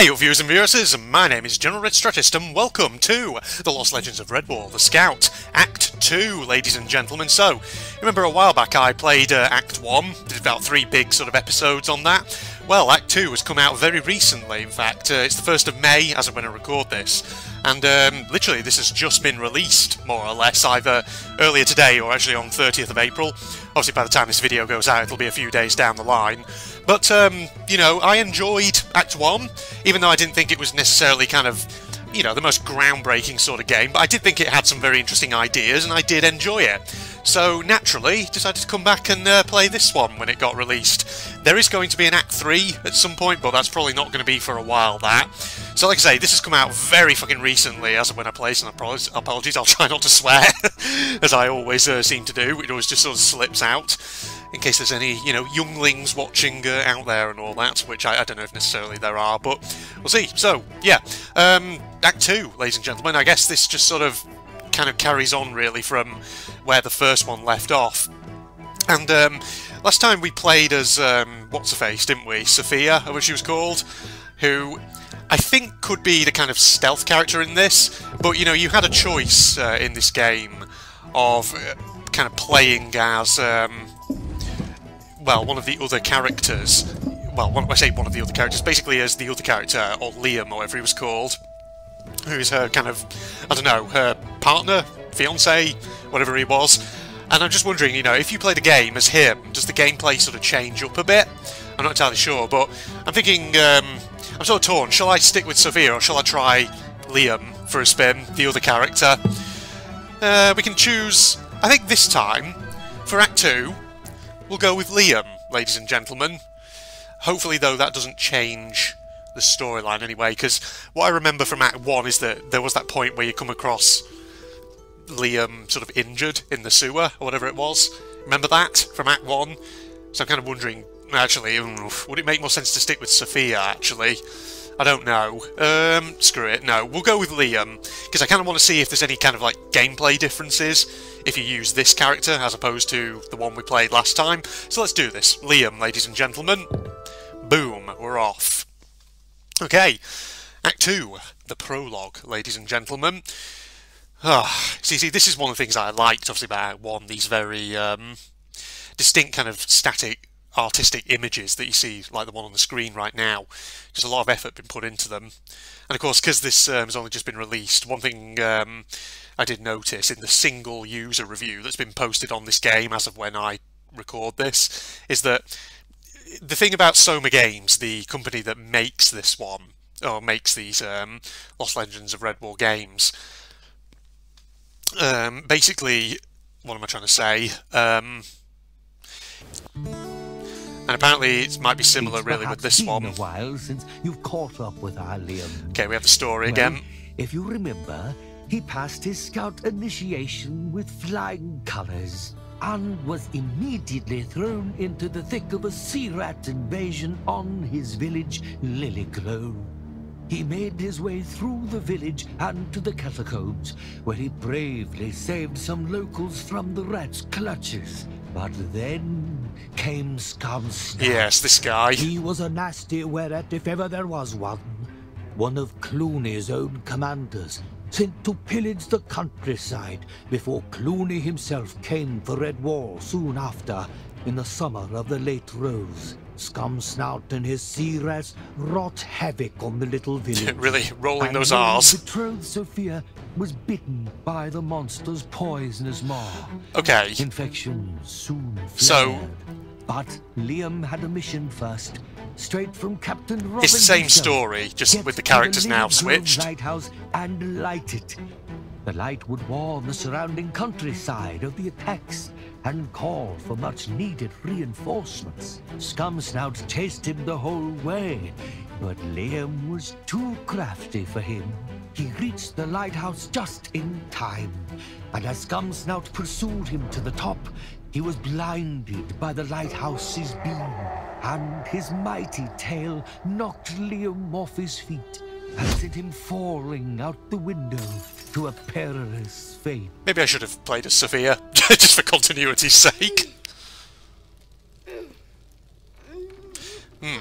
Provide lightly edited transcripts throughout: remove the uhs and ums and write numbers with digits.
Hey viewers and viewers, my name is General Red Strategist and welcome to The Lost Legends of Redwall, The Scout, Act 2, ladies and gentlemen. So, remember a while back I played Act 1, did about 3 big sort of episodes on that. Well, Act 2 has come out very recently, in fact, it's the 1st of May as of when I record this. And literally this has just been released, more or less, either earlier today or actually on 30th of April. Obviously by the time this video goes out it'll be a few days down the line. But, you know, I enjoyed Act 1, even though I didn't think it was necessarily kind of, you know, the most groundbreaking sort of game, but I did think it had some very interesting ideas and I did enjoy it. So, naturally, decided to come back and play this one when it got released. There is going to be an Act 3 at some point, but that's probably not going to be for a while, that. So, like I say, this has come out very fucking recently, as of when I played, and apologies, I'll try not to swear, as I always seem to do. It always just sort of slips out, in case there's any, you know, younglings watching out there and all that, which I don't know if necessarily there are, but we'll see. So, yeah, Act 2, ladies and gentlemen, I guess this just sort of kind of carries on, really, from where the first one left off. And last time we played as, what's-her-face, didn't we? Sophia, what she was called, who I think could be the kind of stealth character in this, but, you know, you had a choice in this game of kind of playing as, well, one of the other characters. Well, I say one of the other characters, basically as the other character, or Liam, or whatever he was called, who is her kind of, I don't know, her partner, fiancé, whatever he was. And I'm just wondering, you know, if you play the game as him, does the gameplay sort of change up a bit? I'm not entirely sure, but I'm thinking, I'm sort of torn. Shall I stick with Sophia, or shall I try Liam for a spin, the other character? We can choose, I think this time, for Act 2, we'll go with Liam, ladies and gentlemen. Hopefully, though, that doesn't change the storyline anyway, because what I remember from Act 1 is that there was that point where you come across Liam sort of injured in the sewer, or whatever it was. Remember that from Act 1? So I'm kind of wondering, actually, would it make more sense to stick with Sophia, actually? I don't know. Screw it, no. We'll go with Liam, because I kind of want to see if there's any kind of, like, gameplay differences if you use this character as opposed to the one we played last time. So let's do this. Liam, ladies and gentlemen. Boom, we're off. Okay, Act 2, the prologue, ladies and gentlemen. See, this is one of the things I liked, obviously, about Act 1, these very distinct kind of static artistic images that you see, like the one on the screen right now. There's a lot of effort been put into them. And of course, because this has only just been released, one thing I did notice in the single user review that's been posted on this game as of when I record this, is that the thing about Soma Games, the company that makes this one, or makes these Lost Legends of Redwall games, basically, what am I trying to say? And apparently it might be similar, really, with this one. It's been a while since you've caught up with our Liam. Okay, we have the story again. If you remember, he passed his scout initiation with flying colours and was immediately thrown into the thick of a sea rat invasion on his village, Lilyglow. He made his way through the village and to the catacombs, where he bravely saved some locals from the rat's clutches. But then came Scumsnout. Yes, this guy. He was a nasty whereat if ever there was one. One of Clooney's own commanders, sent to pillage the countryside before Clooney himself came for Redwall soon after, in the summer of the late Rose. Scumsnout and his sea rats wrought havoc on the little village. Really rolling those R's. Betrothed Sophia was bitten by the monster's poisonous maw. Okay. Infection soon flared. So, but Liam had a mission first, straight from Captain Robin. It's the same himself. story, just Get with the characters to now Lilyglow switched. Lighthouse and light it. The light would warn the surrounding countryside of the attacks and call for much-needed reinforcements. Scumsnout chased him the whole way, but Liam was too crafty for him. He reached the lighthouse just in time, and as Scumsnout pursued him to the top, he was blinded by the lighthouse's beam, and his mighty tail knocked Liam off his feet and sent him falling out the window to a perilous fate. Maybe I should have played as Sophia, just for continuity's sake.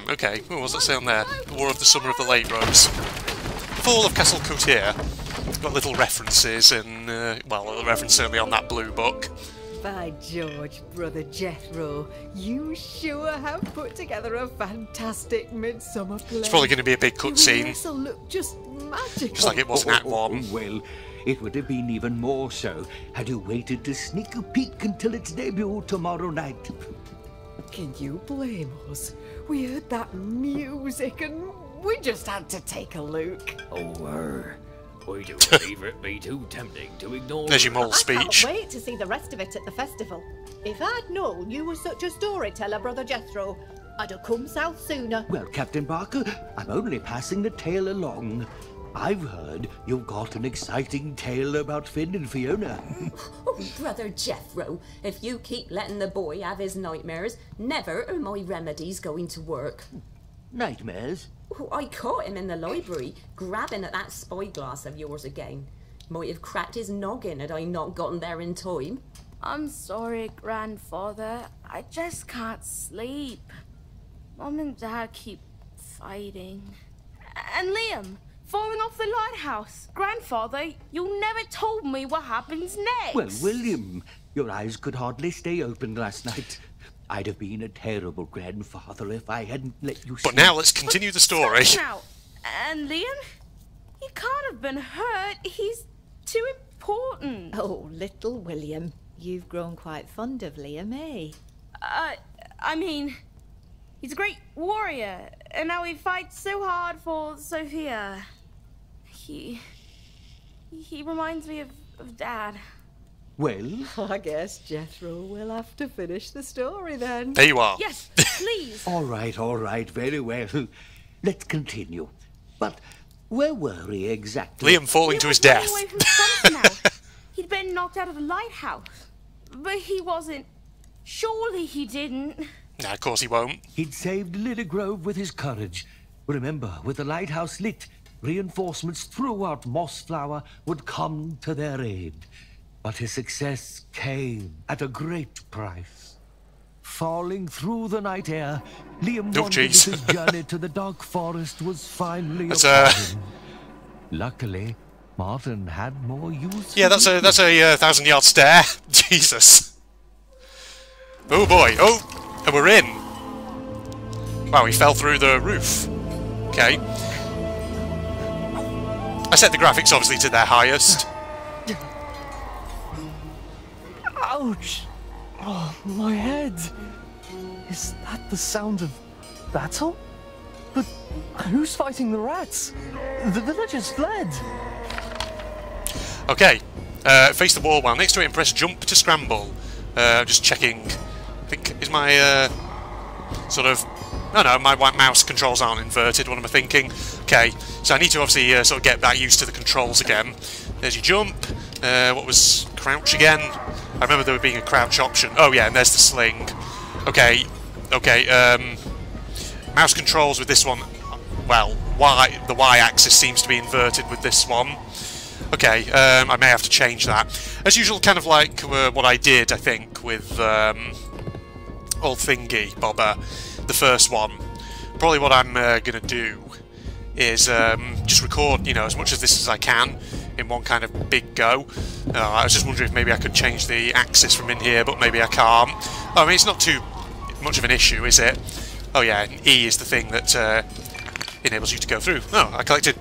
Okay. Oh, what's that say on there? War of the Summer of the Late Rose. Fall of Castle Coutier. Got little references and, well, a reference certainly on that blue book. By George, Brother Jethro, you sure have put together a fantastic midsummer play. It's probably going to be a big cutscene. This will look just magical. Just like it was in Act 1. Well, it would have been even more so had you waited to sneak a peek until its debut tomorrow night. Can you blame us? We heard that music and we just had to take a look. I don't believe it be too tempting to ignore. There's your mole I speech. can't wait to see the rest of it at the festival. If I'd known you were such a storyteller, Brother Jethro, I'd have come south sooner. Well, Captain Barker, I'm only passing the tale along. I've heard you've got an exciting tale about Finn and Fiona. Oh, Brother Jethro, if you keep letting the boy have his nightmares, never are my remedies going to work. Nightmares? Oh, I caught him in the library, grabbing at that spyglass of yours again. Might have cracked his noggin had I not gotten there in time. I'm sorry, Grandfather. I just can't sleep. Mom and Dad keep fighting. And Liam, falling off the lighthouse. Grandfather, you never told me what happens next. Well, William, your eyes could hardly stay open last night. I'd have been a terrible grandfather if I hadn't let you see. But now let's continue the story. Now, and Liam? He can't have been hurt. He's too important. Oh, little William, you've grown quite fond of Liam, eh? I mean, he's a great warrior, and now he fights so hard for Sophia. He reminds me of Dad. Well? I guess Jethro will have to finish the story then. There you are. Yes, please. All right, very well. Let's continue. But where were we exactly? Liam falling to his He was death. running away from Summer's. He'd been knocked out of the lighthouse. But he wasn't. Surely he didn't. Nah, of course he won't. He'd saved Lily Grove with his courage. Remember, with the lighthouse lit, reinforcements throughout Mossflower would come to their aid. But his success came at a great price. Falling through the night air, Liam wondered if his journey to the dark forest was finally upon him. Luckily, Martin had more use. Yeah, that's a 1,000-yard stare. Jesus. Oh boy. Oh, and we're in. Wow, he fell through the roof. Okay. I set the graphics obviously to their highest. Ouch! Oh, my head! Is that the sound of battle? But who's fighting the rats? The villagers fled! Okay, face the wall while next to it and press jump to scramble. Just checking. I think, is my, sort of... Oh no, my white mouse controls aren't inverted, what am I thinking? Okay, so I need to obviously sort of get back used to the controls again. There's your jump. What was crouch again? I remember there being a crouch option. Oh yeah, and there's the sling. Okay, mouse controls with this one, well, the Y-axis seems to be inverted with this one. Okay, I may have to change that. As usual, kind of like what I did, I think, with old Thingy, Bobber, the first one. Probably what I'm going to do is just record, you know, as much of this as I can in one kind of big go. I was just wondering if maybe I could change the axis from in here, but maybe I can't. Oh, I mean, it's not too much of an issue, is it? Oh yeah, and E is the thing that enables you to go through. Oh, I collected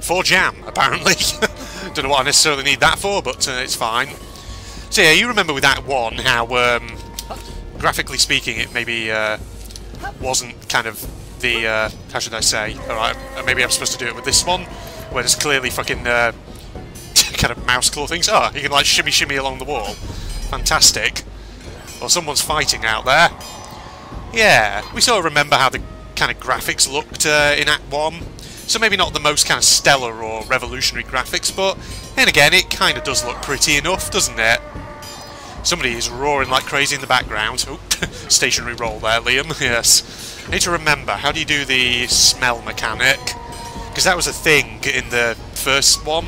4 jam, apparently. Don't know what I necessarily need that for, but it's fine. So yeah, you remember with Act 1 how, graphically speaking, it maybe wasn't kind of the, how should I say? Alright, maybe I'm supposed to do it with this one, where there's clearly fucking kind of mouse claw things. Oh, you can like shimmy along the wall. Fantastic. Well, someone's fighting out there. Yeah, we sort of remember how the kind of graphics looked in Act 1. So maybe not the most kind of stellar or revolutionary graphics, but then again, it kind of does look pretty enough, doesn't it? Somebody is roaring like crazy in the background. Oh, stationary roll there, Liam. Yes. I need to remember, how do you do the smell mechanic? Because that was a thing in the first one.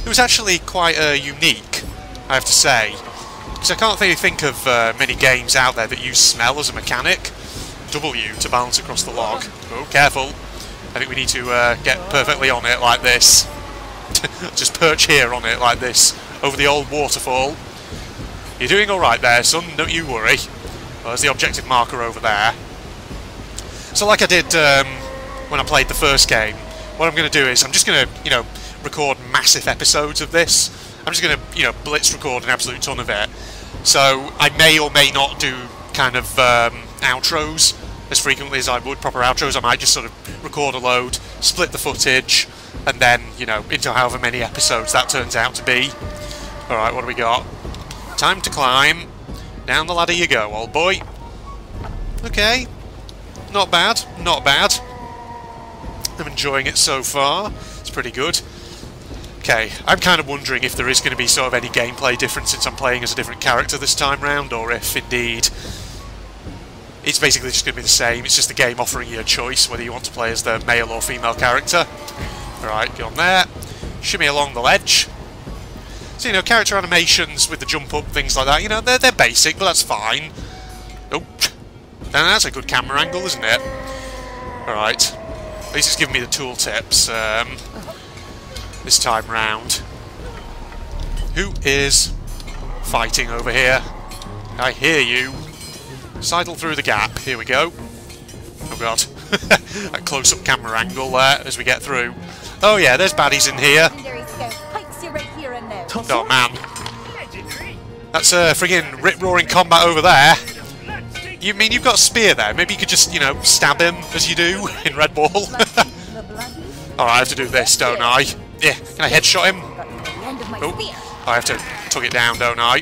It was actually quite unique, I have to say. Because I can't really think of many games out there that use smell as a mechanic. W to balance across the log. Oh, careful. I think we need to get perfectly on it like this. Just perch here on it like this, over the old waterfall. You're doing alright there, son, don't you worry. Well, there's the objective marker over there. So like I did when I played the first game, what I'm going to do is I'm just going to, you know, record massive episodes of this. I'm just going to, you know, blitz record an absolute ton of it. So I may or may not do kind of outros as frequently as I would proper outros. I might just sort of record a load, split the footage, and then, you know, into however many episodes that turns out to be. Alright, what do we got? Time to climb. Down the ladder you go, old boy. Okay. Not bad, not bad. I'm enjoying it so far. It's pretty good. Okay, I'm kind of wondering if there is going to be sort of any gameplay difference since I'm playing as a different character this time round, or if indeed it's basically just going to be the same. It's just the game offering you a choice whether you want to play as the male or female character. Alright, get on there. Shimmy along the ledge. So, you know, character animations with the jump up, things like that, you know, they're basic, but that's fine. Oh, that's a good camera angle, isn't it? Alright. At least it's giving me the tooltips this time round. Who is fighting over here? I hear you. Sidle through the gap. Here we go. Oh god. That close-up camera angle there as we get through. Oh yeah, there's baddies in here. Oh man. That's friggin' rip-roaring combat over there. You mean you've got a spear there? Maybe you could just, you know, stab him as you do in Redwall. Alright, I have to do this, don't I? Yeah, can I headshot him? Oh, I have to tug it down, don't I?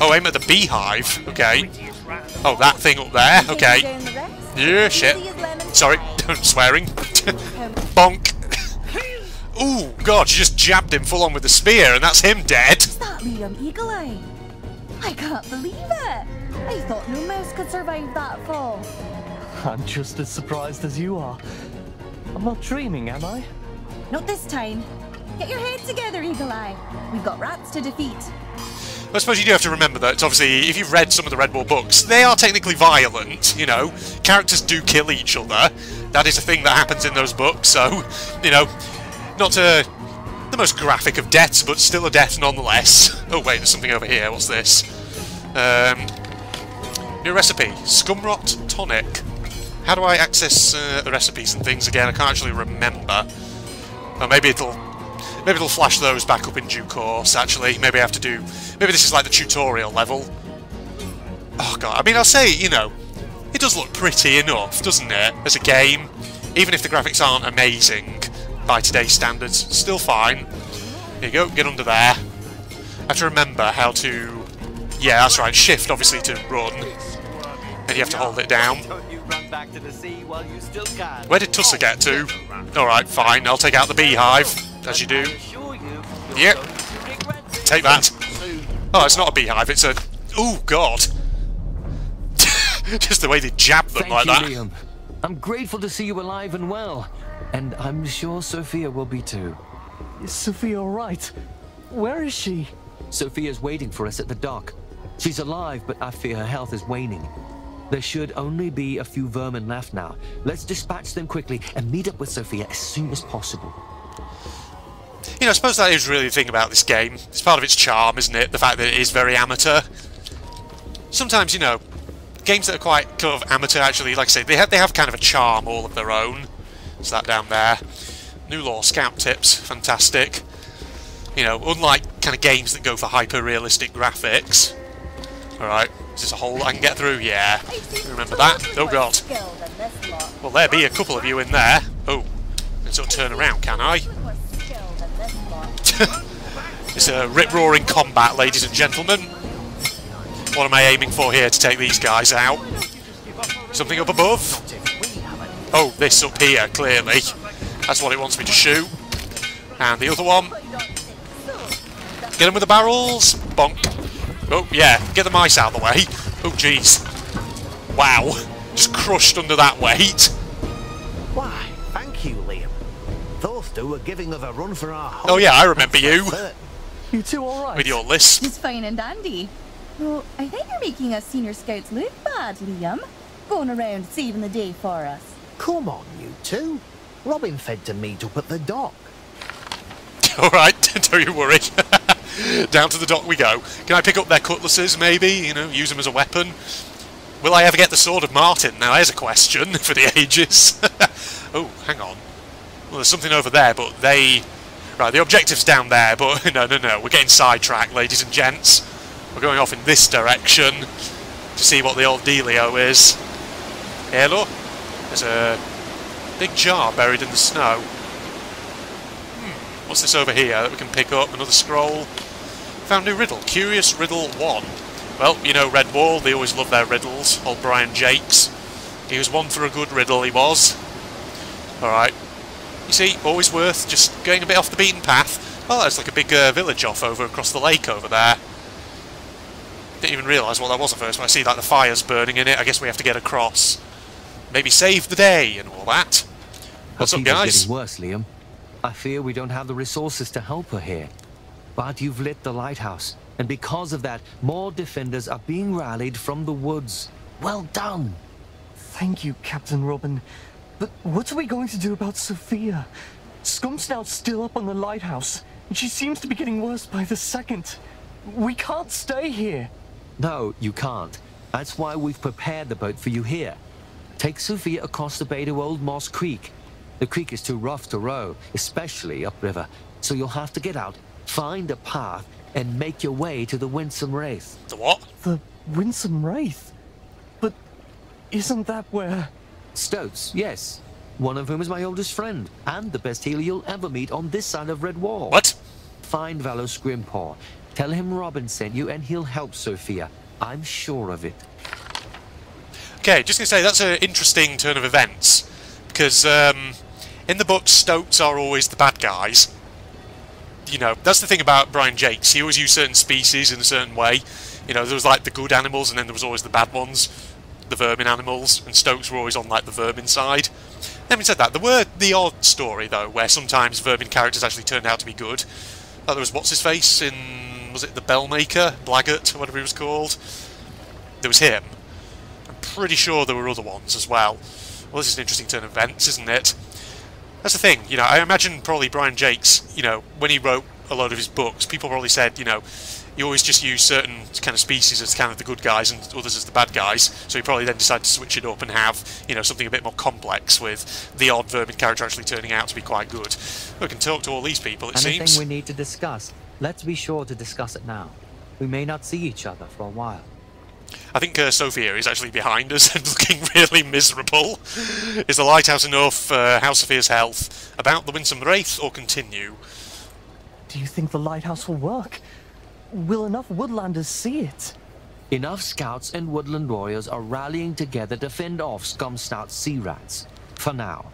Oh, aim at the beehive. Okay. Oh, that thing up there. Okay. Yeah, shit. Sorry, I'm swearing. Bonk. Ooh, God, you just jabbed him full on with the spear, and that's him dead. Is that Liam Eagle Eye? I can't believe it. I thought no mouse could survive that fall. I'm just as surprised as you are. I'm not dreaming, am I? Not this time. Get your head together, Eagle Eye. We've got rats to defeat. I suppose you do have to remember that, obviously, if you've read some of the Redwall books, they are technically violent, you know. Characters do kill each other. That is a thing that happens in those books, so, you know, not the most graphic of deaths, but still a death nonetheless. Oh wait, there's something over here. What's this? New recipe. Scumrot tonic. How do I access the recipes and things again? I can't actually remember. Oh, maybe it'll flash those back up in due course, actually. Maybe I have to do... Maybe this is like the tutorial level. Oh god, I mean, I'll say, you know, it does look pretty enough, doesn't it, as a game? Even if the graphics aren't amazing by today's standards, still fine. Here you go, get under there. I have to remember how to... Yeah, that's right, shift, obviously, to run. And you have to hold it down. Where did Tusser get to? Alright, fine, I'll take out the beehive, as you do. Yep. Take that. Oh, it's not a beehive, it's a... Ooh, God. Just the way they jab them like that. Liam. I'm grateful to see you alive and well. And I'm sure Sophia will be too. Is Sophia alright? Where is she? Sophia's waiting for us at the dock. She's alive, but I fear her health is waning. There should only be a few vermin left now. Let's dispatch them quickly and meet up with Sophia as soon as possible. You know, I suppose that is really the thing about this game. It's part of its charm, isn't it? The fact that it is very amateur. Sometimes, you know, games that are quite kind of amateur, actually, like I say, they have kind of a charm all of their own. Is that down there? New Law Scout tips, fantastic. You know, unlike kind of games that go for hyper-realistic graphics. Alright, is this a hole I can get through? Yeah. Remember that? Oh god. Well, there be a couple of you in there. Oh, and sort of turn around, can I? It's a rip-roaring combat, ladies and gentlemen. What am I aiming for here to take these guys out? Something up above? Oh, this up here, clearly. That's what it wants me to shoot. And the other one. Get him with the barrels. Bonk. Oh, yeah. Get the mice out of the way. Oh, jeez. Wow. Just crushed under that weight. Why, thank you, Liam. Those two were giving us a run for our home. Oh, yeah, I remember you. You two alright? With your list. He's fine and dandy. No, I think you're making us senior scouts look bad, Liam. Going around saving the day for us. Come on, you two. Robin said to meet up at the dock. Alright, don't you worry. Down to the dock we go. Can I pick up their cutlasses, maybe? You know, use them as a weapon? Will I ever get the Sword of Martin? Now, there's a question for the ages. Oh, hang on. Well, there's something over there, but they... Right, the objective's down there, but no, we're getting sidetracked, ladies and gents. We're going off in this direction to see what the old dealio is. Here, look. There's a big jar buried in the snow. What's this over here that we can pick up? Another scroll. Found a new riddle. Curious Riddle 1. Well, you know Redwall, they always love their riddles. Old Brian Jakes. He was one for a good riddle, he was. Alright. You see, always worth just going a bit off the beaten path. Oh, there's like a big village off over across the lake over there. Didn't even realise what that was at first, but I see like the fire's burning in it. I guess we have to get across. Maybe save the day and all that. What's up, guys? Getting worse, Liam. I fear we don't have the resources to help her here. But you've lit the lighthouse, and because of that, more defenders are being rallied from the woods. Well done! Thank you, Captain Robin. But what are we going to do about Sophia? Scumsnout's still up on the lighthouse, and she seems to be getting worse by the second. We can't stay here. No, you can't. That's why we've prepared the boat for you here. Take Sophia across the bay to Old Moss Creek. The creek is too rough to row, especially upriver, so you'll have to get out, find a path, and make your way to the Winsome Wraith. The what? The Winsome Wraith? But isn't that where... Stoats, yes. One of whom is my oldest friend, and the best healer you'll ever meet on this side of Redwall. What? Find Valos Grimpaw. Tell him Robin sent you, and he'll help Sophia. I'm sure of it. Okay, just gonna say, that's an interesting turn of events. Because, in the books, Stoats are always the bad guys. You know, that's the thing about Brian Jakes. He always used certain species in a certain way. You know, there was like the good animals, and then there was always the bad ones. The vermin animals, and Stoats were always on like the vermin side. Having said that, there were the odd story though, where sometimes vermin characters actually turned out to be good. Like there was what's-his-face in, was it the Bellmaker? Blaggart, or whatever he was called? There was him. I'm pretty sure there were other ones as well. Well, this is an interesting turn of events, isn't it? That's the thing, you know, I imagine probably Brian Jakes, you know, when he wrote a load of his books, people probably said, you know, you always just use certain kind of species as kind of the good guys and others as the bad guys, so he probably then decided to switch it up and have, you know, something a bit more complex with the odd vermin character actually turning out to be quite good. We can talk to all these people, it seems. Anything we need to discuss, let's be sure to discuss it now. We may not see each other for a while. I think Sophia is actually behind us and looking really miserable. Is the lighthouse enough? How's Sophia's health? About the Winsome Wraith, or continue? Do you think the lighthouse will work? Will enough woodlanders see it? Enough scouts and woodland warriors are rallying together to fend off Scumsnout's sea rats. For now.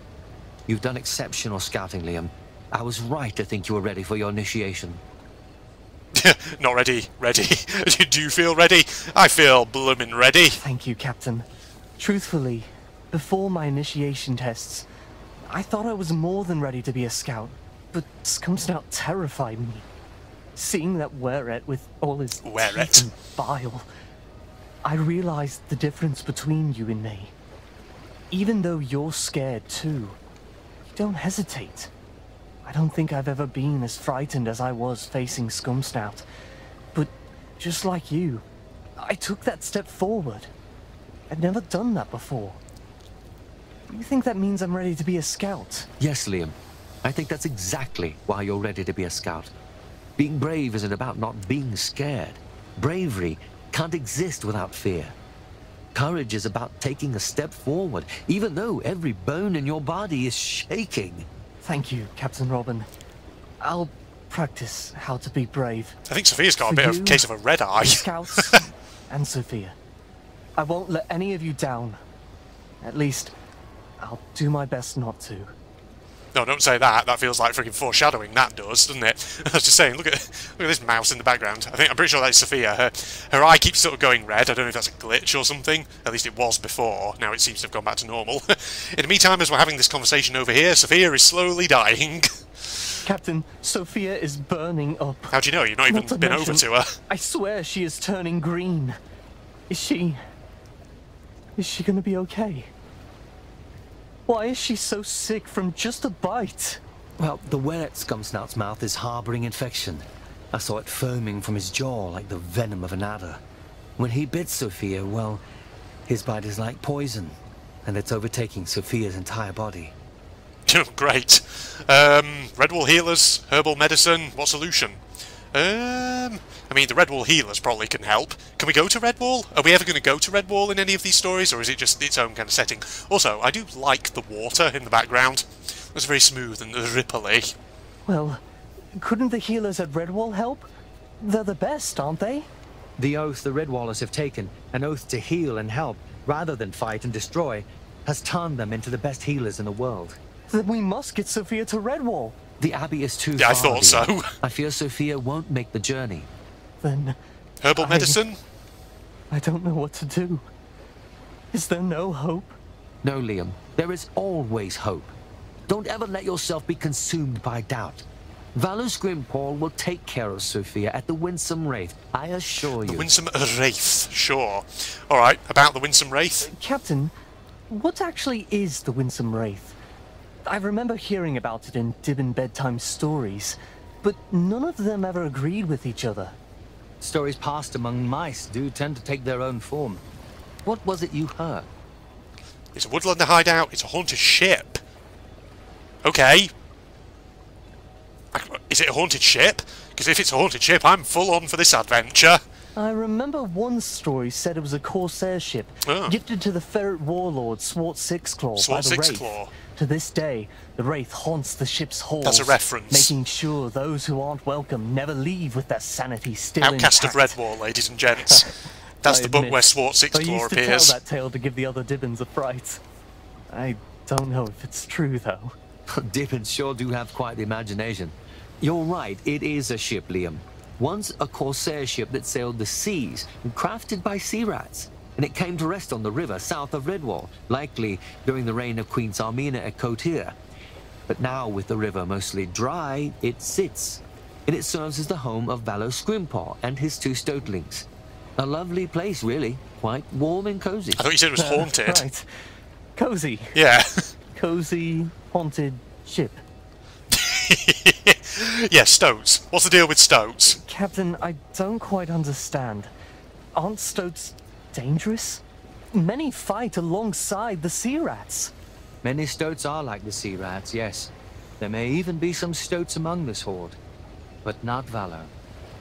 You've done exceptional scouting, Liam. I was right to think you were ready for your initiation. Not ready. Ready. Do you feel ready? I feel bloomin' ready. Thank you, Captain. Truthfully, before my initiation tests, I thought I was more than ready to be a scout, but Scumsnout terrified me. Seeing that Weret with all his teeth and bile, I realized the difference between you and me. Even though you're scared too, you don't hesitate. I don't think I've ever been as frightened as I was facing Scumsnout. But just like you, I took that step forward. I'd never done that before. Do you think that means I'm ready to be a scout? Yes, Liam. I think that's exactly why you're ready to be a scout. Being brave isn't about not being scared. Bravery can't exist without fear. Courage is about taking a step forward, even though every bone in your body is shaking. Thank you, Captain Robin. I'll practice how to be brave. I think Sophia's got a bit of a case of a red eye. Scouts and Sophia. I won't let any of you down. At least, I'll do my best not to. No, don't say that. That feels like freaking foreshadowing. That does, doesn't it? I was just saying, look at this mouse in the background. I'm pretty sure that's Sophia. Her eye keeps sort of going red. I don't know if that's a glitch or something. At least it was before. Now it seems to have gone back to normal. In the meantime, as we're having this conversation over here, Sophia is slowly dying. Captain, Sophia is burning up. How do you know? You've not even been over to her. I swear she is turning green. Is she gonna be okay? Why is she so sick from just a bite? Well, the wet Scumsnout's mouth is harboring infection. I saw it foaming from his jaw like the venom of an adder. When he bit Sophia, well, his bite is like poison, and it's overtaking Sophia's entire body. Great. Redwall healers, herbal medicine, what solution? I mean, the Redwall healers probably can help. Can we go to Redwall? Are we ever going to go to Redwall in any of these stories, or is it just its own kind of setting? Also, I do like the water in the background. It's very smooth and ripply. Well, couldn't the healers at Redwall help? They're the best, aren't they? The oath the Redwallers have taken, an oath to heal and help, rather than fight and destroy, has turned them into the best healers in the world. Then we must get Sophia to Redwall. The Abbey is too far. I thought dear. so. I fear Sophia won't make the journey. Then... Herbal medicine? I don't know what to do. Is there no hope? No, Liam. There is always hope. Don't ever let yourself be consumed by doubt. Valor Scrimpour will take care of Sophia at the Winsome Wraith, I assure you. The Winsome Wraith, sure. Alright, about the Winsome Wraith? Captain, what actually is the Winsome Wraith? I remember hearing about it in Dibbin bedtime stories, but none of them ever agreed with each other. Stories passed among mice do tend to take their own form. What was it you heard? It's a woodlander hideout, it's a haunted ship. Okay. Is it a haunted ship? Because if it's a haunted ship, I'm full on for this adventure. I remember one story said it was a corsair ship, gifted to the ferret warlord Swart Sixclaw by the Wraith. To this day, the Wraith haunts the ship's halls. That's a reference. Making sure those who aren't welcome never leave with their sanity still Outcast intact. of Redwall, ladies and gents. That's the book where Swart Sixclaw appears. I used to tell that tale to give the other Dibbins a fright. I don't know if it's true, though. Dibbins sure do have quite the imagination. You're right, it is a ship, Liam. Once a corsair ship that sailed the seas and crafted by sea rats. And it came to rest on the river south of Redwall, likely during the reign of Queen Sarmina at Cotir. But now, with the river mostly dry, it sits. And it serves as the home of Valor Scrimpour and his 2 stoatlings. A lovely place, really. Quite warm and cozy. I thought you said it was haunted. Right. Cozy. Yeah. Cozy, haunted ship. Yeah, stoats. What's the deal with stoats? Captain, I don't quite understand. Aren't stoats dangerous? Many fight alongside the sea rats. Many stoats are like the sea rats, yes. There may even be some stoats among this horde. But not Valor.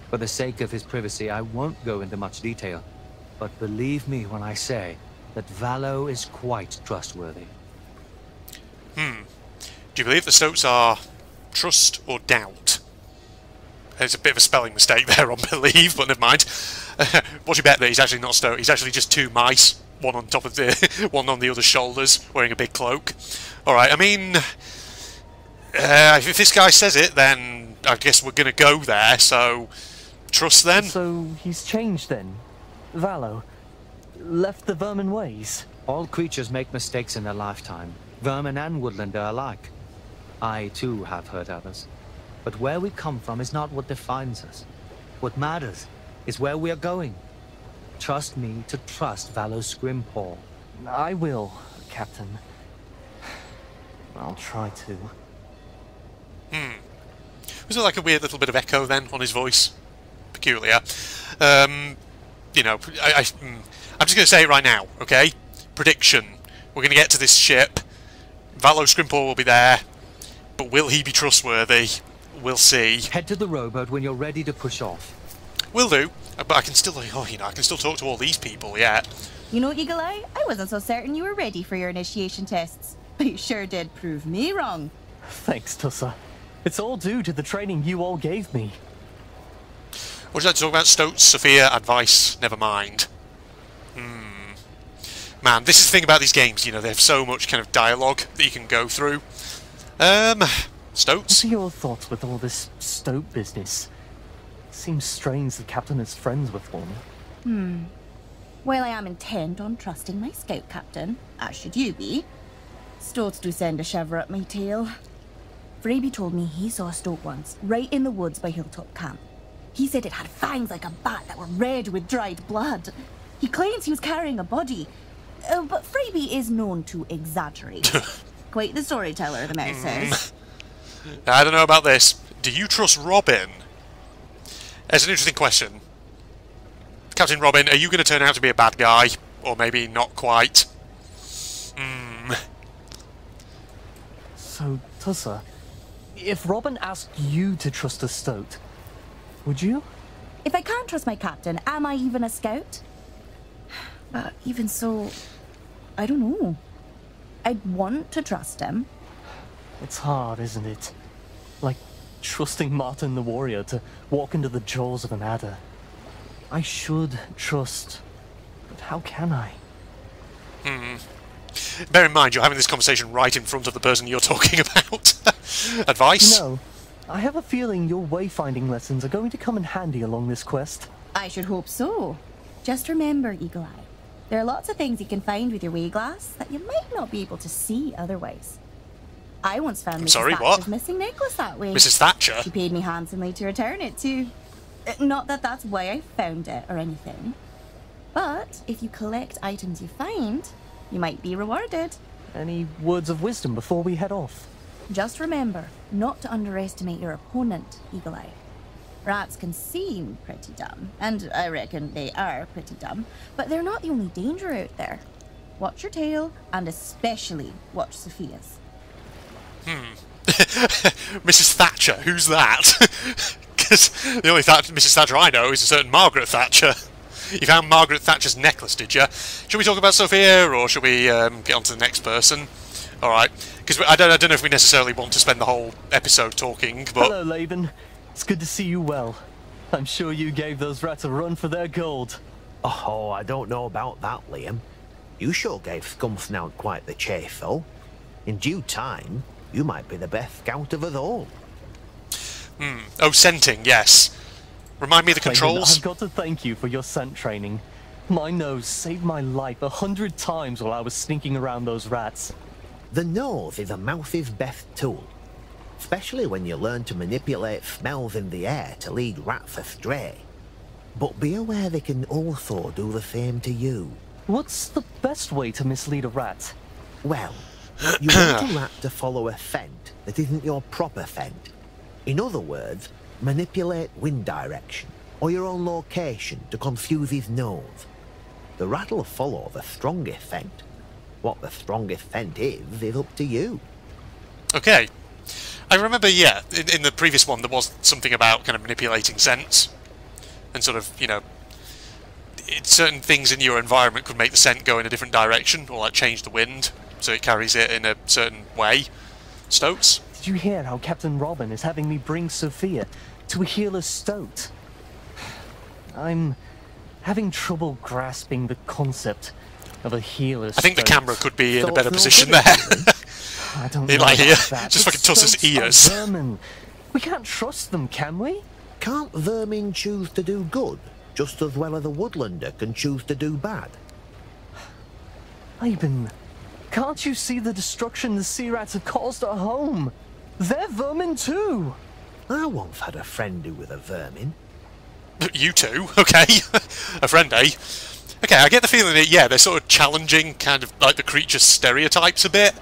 For the sake of his privacy, I won't go into much detail. But believe me when I say that Valor is quite trustworthy. Do you believe the stoats are trust or doubt? There's a bit of a spelling mistake there on believe, but never mind. What's your bet that he's actually not stoat? He's actually just 2 mice, one on top of the one on the other's shoulders, wearing a big cloak. Alright, I mean, if this guy says it, then I guess we're gonna go there, so trust then. So he's changed then? Valo left the vermin ways? All creatures make mistakes in their lifetime, vermin and woodlander alike. I too have hurt others. But where we come from is not what defines us. What matters is where we are going. Trust me to trust Valor Scrimpour. I will, Captain. I'll try to. Was it like a weird little bit of echo then on his voice? Peculiar. You know, I'm just going to say it right now, okay? Prediction. We're going to get to this ship. Valor Scrimpour will be there. But will he be trustworthy? We'll see. Head to the rowboat when you're ready to push off. Will do. But I can still, you know, I can still talk to all these people, yeah. You know, Eagle Eye, I wasn't so certain you were ready for your initiation tests. But you sure did prove me wrong. Thanks, Tussa. It's all due to the training you all gave me. Would you like to talk about stoats, Sophia, advice? Never mind. Man, this is the thing about these games, you know, they have so much kind of dialogue that you can go through. Stoats? What are your thoughts with all this stoat business? Seems strange the Captain is friends with one. Well, I am intent on trusting my scout captain, as should you be. Stoats do send a shiver up my tail. Fraby told me he saw a stoat once, right in the woods by Hilltop Camp. He said it had fangs like a bat that were red with dried blood. He claims he was carrying a body, but Fraby is known to exaggerate. Quite the storyteller, the mouse says. I don't know about this. Do you trust Robin? It's an interesting question. Captain Robin, are you going to turn out to be a bad guy? Or maybe not quite? So, Tussa, if Robin asked you to trust a stoat, would you? If I can't trust my captain, am I even a scout? Even so, I don't know. I'd want to trust him. It's hard, isn't it? Like trusting Martin the warrior to walk into the jaws of an adder. I should trust, but how can I? Bear in mind, you're having this conversation right in front of the person you're talking about. Advice? No. I have a feeling your wayfinding lessons are going to come in handy along this quest. I should hope so. Just remember, Eagle Eye, there are lots of things you can find with your wayglass that you might not be able to see otherwise. I once found Mrs. Thatcher's missing necklace that way. Mrs. Thatcher? She paid me handsomely to return it too. Not that that's why I found it or anything. But if you collect items you find, you might be rewarded. Any words of wisdom before we head off? Just remember not to underestimate your opponent, Eagle Eye. Rats can seem pretty dumb, and I reckon they are pretty dumb, but they're not the only danger out there. Watch your tail, and especially watch Sophia's. Mrs. Thatcher, who's that? Because the only Mrs. Thatcher I know is a certain Margaret Thatcher. You found Margaret Thatcher's necklace, did you? Should we talk about Sophia, or should we get on to the next person? Alright, because I don't know if we necessarily want to spend the whole episode talking, but... Hello, Laban. It's good to see you well. I'm sure you gave those rats a run for their gold. Oh, I don't know about that, Liam. You sure gave Scumsnout quite the chafe, though. In due time, you might be the best scout of us all. Oh, scenting, yes. Remind me of the controls. I've got to thank you for your scent training. My nose saved my life 100 times while I was sneaking around those rats. The nose is a mouse's best tool, especially when you learn to manipulate smells in the air to lead rats astray. But be aware they can also do the same to you. What's the best way to mislead a rat? Well, you want a rat to follow a scent that isn't your proper scent. In other words, manipulate wind direction or your own location to confuse his nose. The rat will follow the strongest scent. What the strongest scent is up to you. Okay. I remember, yeah, in the previous one there was something about kind of manipulating scents. And sort of, you know, certain things in your environment could make the scent go in a different direction, or like change the wind, so it carries it in a certain way. Stoats? Did you hear how Captain Robin is having me bring Sophia to a healer's stoat? I'm having trouble grasping the concept of a healer's I think the stoat. camera could be in a better position there. I don't know like here, that. just fucking toss his ears. Vermin. We can't trust them, can we? Can't vermin choose to do good, just as well as a woodlander can choose to do bad? Laban, can't you see the destruction the sea rats have caused at home? They're vermin too. I once had a friend who was a vermin. You two? Okay. A friend, eh? Okay, I get the feeling that, yeah, they're sort of challenging kind of like the creature's stereotypes a bit.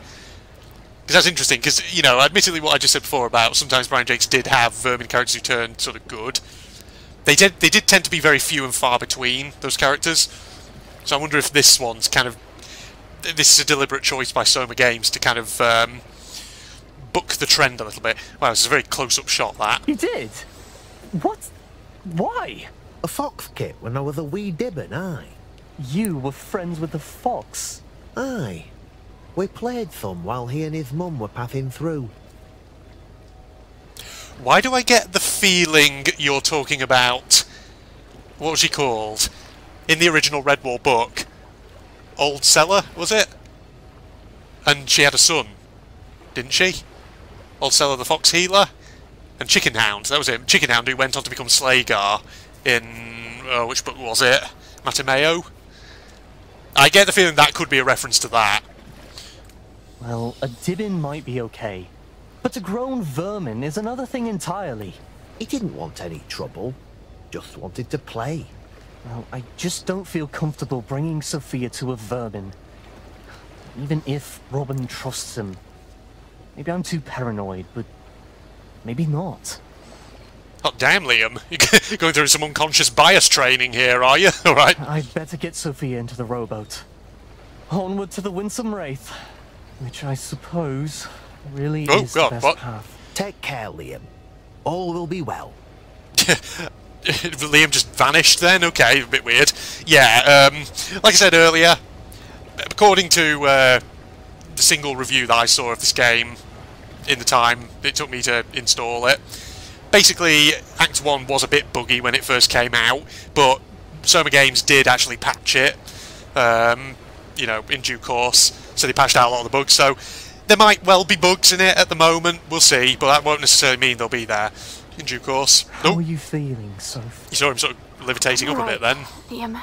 Because that's interesting, because, you know, admittedly what I just said before about sometimes Brian Jakes did have vermin characters who turned sort of good. They did tend to be very few and far between, those characters. So I wonder if this one's kind of... This is a deliberate choice by Soma Games to kind of buck the trend a little bit. Wow, this is a very close-up shot, that. You did? What? Why? A fox kit when I was a wee dibbon, aye. You were friends with the fox? Aye. We played some while he and his mum were passing through. Why do I get the feeling you're talking about... What was she called? In the original Redwall book. Old Seller, was it? And she had a son, didn't she? Old Seller the Fox Healer? And Chicken Hound, that was it. Chicken Hound who went on to become Slagar in... which book was it? Matameo? I get the feeling that could be a reference to that. Well, a dibbin might be okay, But a grown vermin is another thing entirely. He didn't want any trouble, just wanted to play. Well, I just don't feel comfortable bringing Sophia to a vermin. Even if Robin trusts him. Maybe I'm too paranoid, but maybe not. Oh, damn, Liam. You're going through some unconscious bias training here, are you? All right. I'd better get Sophia into the rowboat. Onward to the Winsome Wraith, which I suppose really is the best path. Take care, Liam. All will be well. Liam just vanished then? Okay, a bit weird. Yeah, like I said earlier, according to the single review that I saw of this game in the time it took me to install it, basically Act 1 was a bit buggy when it first came out, but Soma Games did actually patch it, you know, in due course, so they patched out a lot of the bugs, so there might well be bugs in it at the moment, we'll see, but that won't necessarily mean they'll be there in due course. How are you feeling, Soph? You saw him sort of levitating up a bit then. Liam,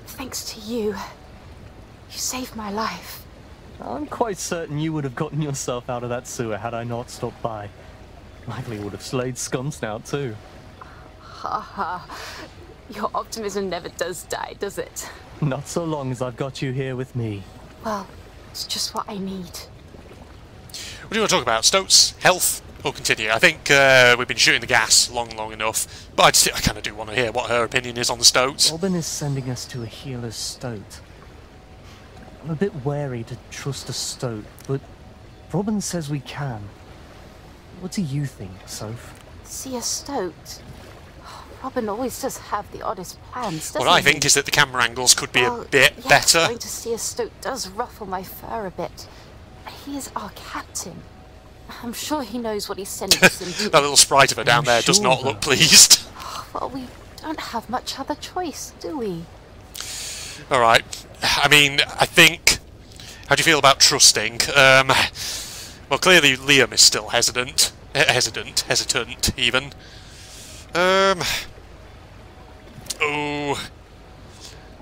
thanks to you, you saved my life. I'm quite certain you would have gotten yourself out of that sewer had I not stopped by. Likely would have slayed Scumsnout too. Ha ha. Your optimism never does die, does it? Not so long as I've got you here with me. Well, it's just what I need. What do you want to talk about? Stoats? Health? Or continue? I think we've been shooting the gas long enough, but I kind of do want to hear what her opinion is on the Stoats. Robin is sending us to a healer's Stoat. I'm a bit wary to trust a Stoat, but Robin says we can. What do you think, Soph? See a Stoat? Robin always does have the oddest plans, doesn't he? What I think is that the camera angles could be a bit yes, better. Going to see a Stoat does ruffle my fur a bit. He is our captain. I'm sure he knows what he's sending us into. That little sprite of her down there does not look pleased. Well, we don't have much other choice, do we? Alright. I mean, I think... How do you feel about trusting? Well, clearly Liam is still hesitant. Hesitant, even. Oh...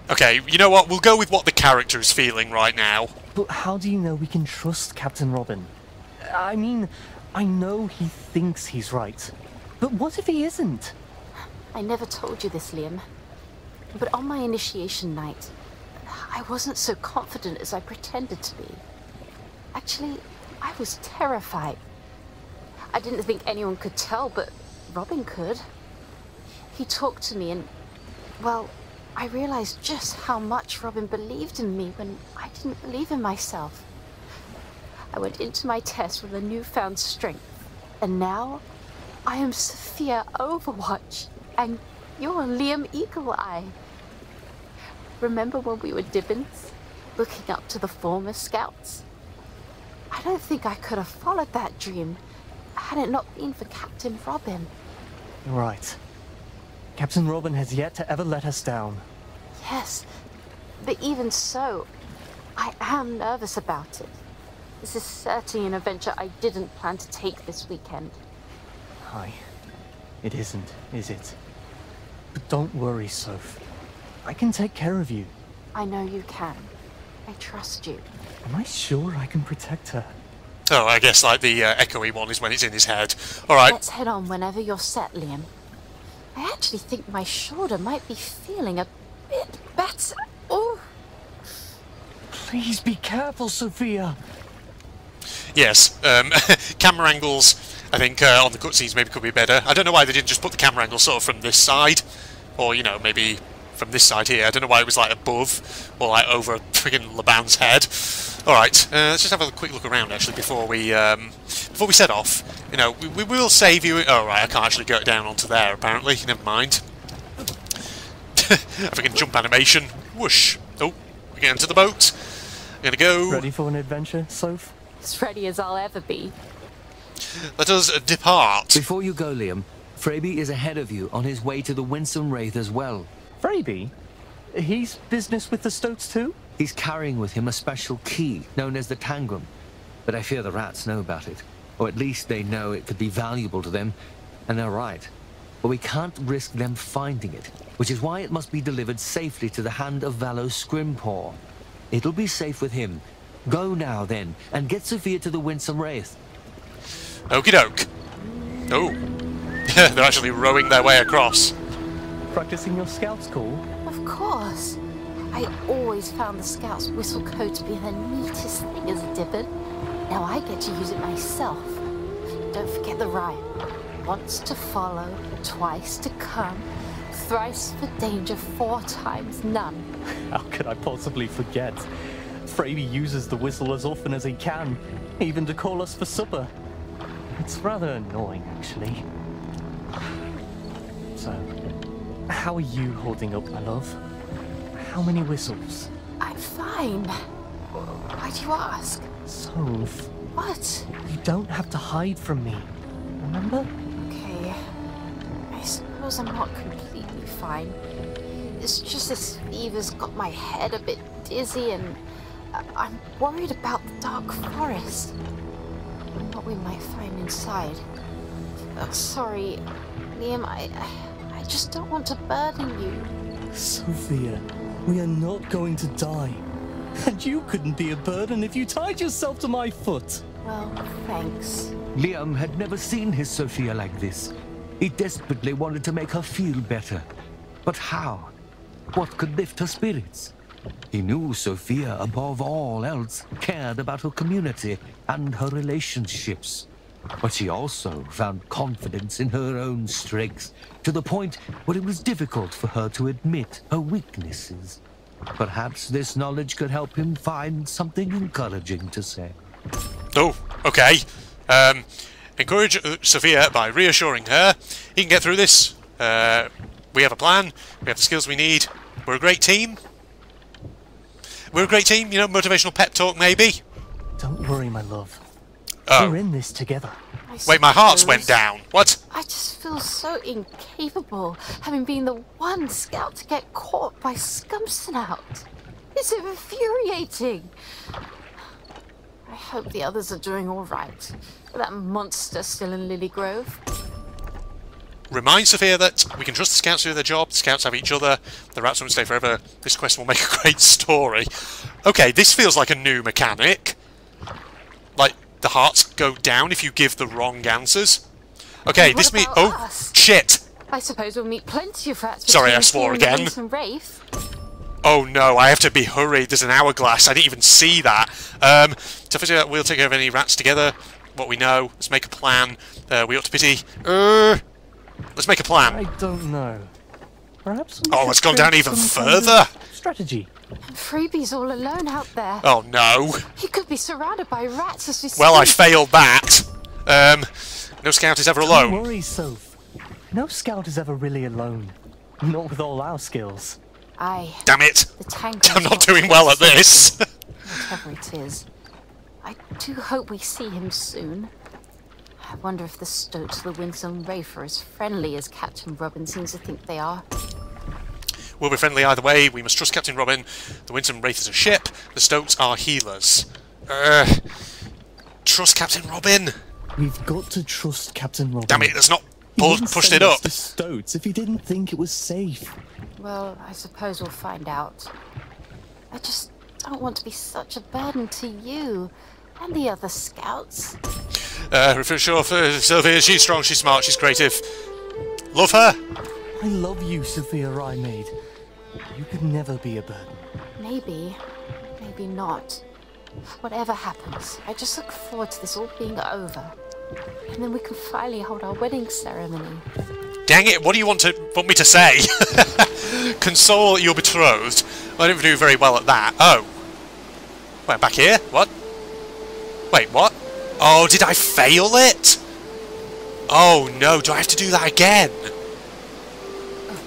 Okay, you know what? We'll go with what the character is feeling right now. But how do you know we can trust Captain Robin? I mean, I know he thinks he's right. But what if he isn't? I never told you this, Liam. But on my initiation night, I wasn't so confident as I pretended to be. Actually, I was terrified. I didn't think anyone could tell, but Robin could. He talked to me and, well, I realized just how much Robin believed in me when I didn't believe in myself. I went into my test with a newfound strength, and now I am Sophia Overwatch, and you're Liam Eagle Eye. Remember when we were Dibbins, looking up to the former scouts? I don't think I could have followed that dream had it not been for Captain Robin. Right. Captain Robin has yet to ever let us down. Yes, but even so, I am nervous about it. This is certainly an adventure I didn't plan to take this weekend. Aye. It isn't, is it? But don't worry, Soph. I can take care of you. I know you can. I trust you. Am I sure I can protect her? Oh, I guess like the echoey one is when it's in his head. Alright. Let's head on whenever you're set, Liam. I actually think my shoulder might be feeling a bit better. Oh! Please be careful, Sophia! Yes, camera angles, I think, on the cutscenes maybe could be better. I don't know why they didn't just put the camera angle sort of from this side. Or, you know, maybe from this side here. I don't know why it was, like, above. Or, like, over friggin' Laban's head. Alright, let's just have a quick look around, actually, before we set off. You know, we will save you... Oh, right, I can't actually go down onto there, apparently. Never mind. A friggin' jump animation. Whoosh. Oh, we're getting to the boat. I'm gonna go... Ready for an adventure, Soph? As ready as I'll ever be. Let us depart. Before you go, Liam, Freyby is ahead of you on his way to the Winsome Wraith as well. Freyby? He's business with the Stoats too? He's carrying with him a special key known as the Tangram, but I fear the rats know about it. Or at least they know it could be valuable to them, and they're right. But we can't risk them finding it, which is why it must be delivered safely to the hand of Valo Scrimpaw. It'll be safe with him. Go now, then, and get Sophia to the Winsome Wraith. Okie doke. Oh. They're actually rowing their way across. Practicing your scout's call? Of course. I always found the Scout's whistle code to be the neatest thing as a dippet. Now I get to use it myself. Don't forget the rhyme. Once to follow, twice to come, thrice for danger, 4 times none. How could I possibly forget? Frabey uses the whistle as often as he can, even to call us for supper. It's rather annoying, actually. So, how are you holding up, my love? How many whistles? I'm fine. Why do you ask? Soph. What? You don't have to hide from me, remember? Okay. I suppose I'm not completely fine. It's just this fever's got my head a bit dizzy and I'm worried about the dark forest. And what we might find inside. Sorry, Liam, I just don't want to burden you. Sophia, we are not going to die. And you couldn't be a burden if you tied yourself to my foot. Well, thanks. Liam had never seen his Sophia like this. He desperately wanted to make her feel better. But how? What could lift her spirits? He knew Sophia, above all else, cared about her community and her relationships. But she also found confidence in her own strengths, to the point where it was difficult for her to admit her weaknesses. Perhaps this knowledge could help him find something encouraging to say. Oh, okay. Encourage Sophia by reassuring her. He can get through this. We have a plan. We have the skills we need. We're a great team. We're a great team, you know, motivational pep talk maybe. Don't worry, my love. Oh. We're in this together. Wait, my heart's went down. What? I just feel so incapable, having been the one scout to get caught by Scumsnout. It's infuriating. I hope the others are doing all right. That monster still in Lily Grove. Remind Sophia that we can trust the scouts to do their job. The scouts have each other. The rats won't stay forever. This quest will make a great story. Okay, this feels like a new mechanic. Like, the hearts go down if you give the wrong answers. Okay, this means... Oh, us? shit! I suppose we'll meet plenty of rats. Sorry, I swore again. Winsome Wraith. Oh no, I have to be hurried. There's an hourglass. I didn't even see that. To figure out, we'll take care of any rats together. What we know. Let's make a plan. We ought to pity... let's make a plan. I don't know. Perhaps. Oh, it's gone down even further. Strategy. And Freebie's all alone out there. Oh no. He could be surrounded by rats as we speak. Well, I failed that. No scout is ever alone. Don't worry, Soph. No scout is ever really alone. Not with all our skills. Damn it. The tank. I'm not doing well at this. Whatever it is. I do hope we see him soon. I wonder if the Stoats of the Winsome Wraith are as friendly as Captain Robin seems to think they are. We'll be friendly either way. We must trust Captain Robin. The Winsome Wraith is a ship. The Stoats are healers. Trust Captain Robin. We've got to trust Captain Robin. Damn it, that's not pushed it He up. the Stoats if he didn't think it was safe. Well, I suppose we'll find out. I just don't want to be such a burden to you and the other scouts. For sure, for Sophia, she's strong, she's smart, she's creative. Love her. I love you, Sophia Rymaid. You could never be a burden. Maybe. Maybe not. Whatever happens, I just look forward to this all being over. And then we can finally hold our wedding ceremony. Dang it, what do you want me to say? Console your betrothed. Well, I didn't do very well at that. Oh. Wait, back here? What? Wait, what? Oh, did I fail it? Oh no, do I have to do that again?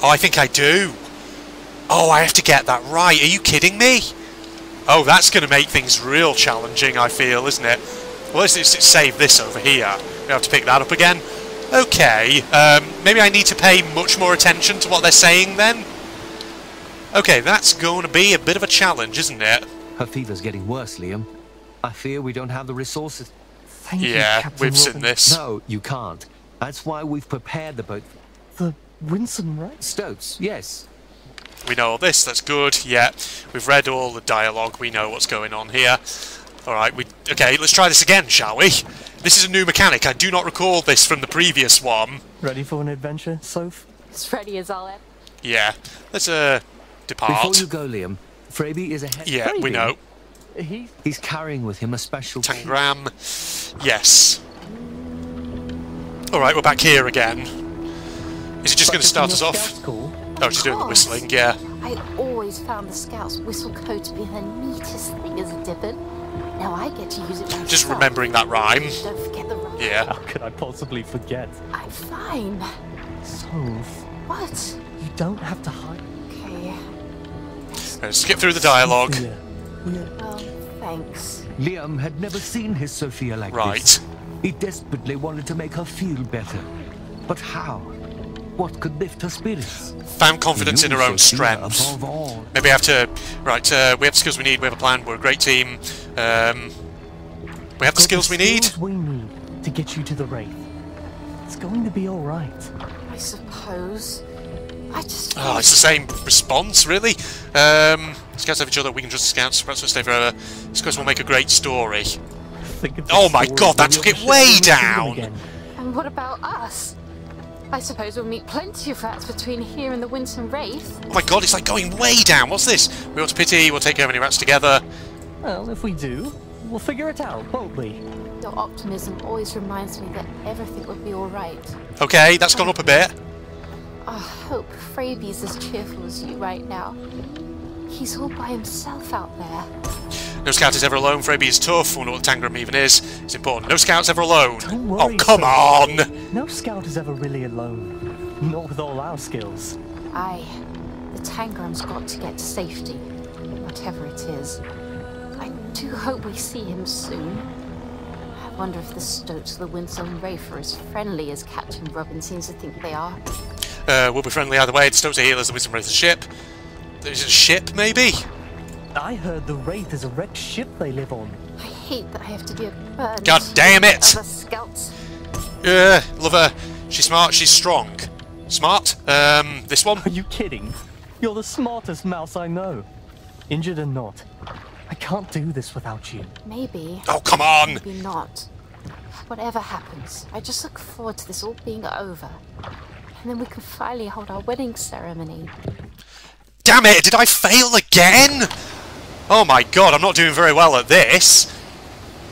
Oh, I think I do. Oh, I have to get that right. Are you kidding me? Oh, that's going to make things real challenging, I feel, isn't it? Well, let's save this over here. We have to pick that up again. Okay, maybe I need to pay much more attention to what they're saying then? Okay, that's going to be a bit of a challenge, isn't it? Her fever's getting worse, Liam. I fear we don't have the resources. Thank you, Yeah, Captain we've seen Robin. this. No, you can't. That's why we've prepared the boat. The Winsome Wraith? Stoats, yes. We know all this, that's good, yeah. We've read all the dialogue, we know what's going on here. Alright, okay, let's try this again, shall we? This is a new mechanic. I do not recall this from the previous one. Ready for an adventure, Soph? As ready as I'll ever. Yeah. Let's depart. Before you go, Liam, Freyby is ahead. Yeah, we know. He's carrying with him a special Tangram. Yes. Alright, we're back here again. Is it just going to start us off? Oh, she's doing the whistling, yeah. I always found the Scout's whistle code to be the neatest thing as a dippet. Now I get to use it myself. Just remembering that rhyme. Don't forget the rhyme. Yeah. How could I possibly forget? I'm fine. Soph. What? You don't have to hide. Okay. Skip through the dialogue. Well, thanks. Liam had never seen his Sophia like this. He desperately wanted to make her feel better. But how? What could lift her spirits? Found confidence in her own strength. Maybe we have to... Right, we have the skills we need, we have a plan, we're a great team. We have the skills we need. We need to get you to the Wraith. It's going to be alright. I suppose. I just... Oh, it's the same response, really. Scouts have each other, we can trust the scouts, perhaps we'll stay forever. This quest will make a great story. Oh my god, that took it way down! And what about us? I suppose we'll meet plenty of rats between here and the Winsome Wraith. Oh my god, it's like going way down. What's this? We ought to pity, we'll take care of any rats together. Well, if we do, we'll figure it out, won't we? Your optimism always reminds me that everything will be alright. Okay, that's gone up a bit. I hope Freyby's as cheerful as you right now. He's all by himself out there. No scout is ever alone. Freyby is tough. Wonder what Tangram even is. It's important. No scout's ever alone. Don't worry, oh, come on! No scout is ever really alone. Not with all our skills. Aye. The Tangram's got to get to safety. Whatever it is. I do hope we see him soon. I wonder if the Stoats of the Winsome Wraith are as friendly as Captain Robin seems to think they are. We'll be friendly either way. The Stoats are healers, the Winsome Wraith is a ship. Is it a ship, maybe? I heard the Wraith is a wrecked ship they live on. I hate that I have to be a burden. God damn it! Other scouts. Love her. She's smart, she's strong. Smart? This one? Are you kidding? You're the smartest mouse I know. Injured or not, I can't do this without you. Maybe. Oh, come on! Maybe not. Whatever happens, I just look forward to this all being over. And then we can finally hold our wedding ceremony. Damn it! Did I fail again? Oh my god, I'm not doing very well at this.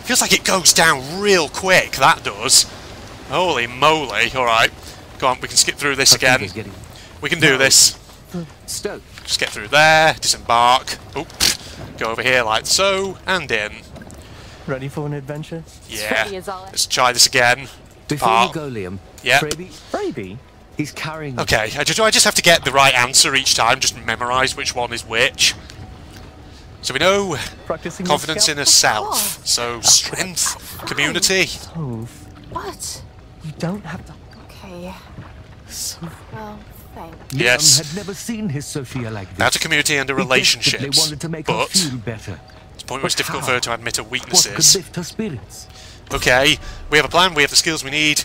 Feels like it goes down real quick, that does. Holy moly. Alright. Go on, we can skip through this again. We can do this. Just get through there, disembark. Oop. Go over here like so, and in. Ready for an adventure? Yeah. Let's try this again. Before you go, Liam. Yep. Freyby? He's carrying... Okay, do I just have to get the right answer each time? Just memorise which one is which? So we know practicing confidence in herself. So strength, community. What? You don't have to... Okay. Well, thanks. Yes. Liam had never seen his Sophia like this. That's a community and a relationship. Wanted to make her feel better. It's a point where it's difficult for her to admit her weaknesses. What could lift her spirits? Okay, we have a plan, we have the skills we need.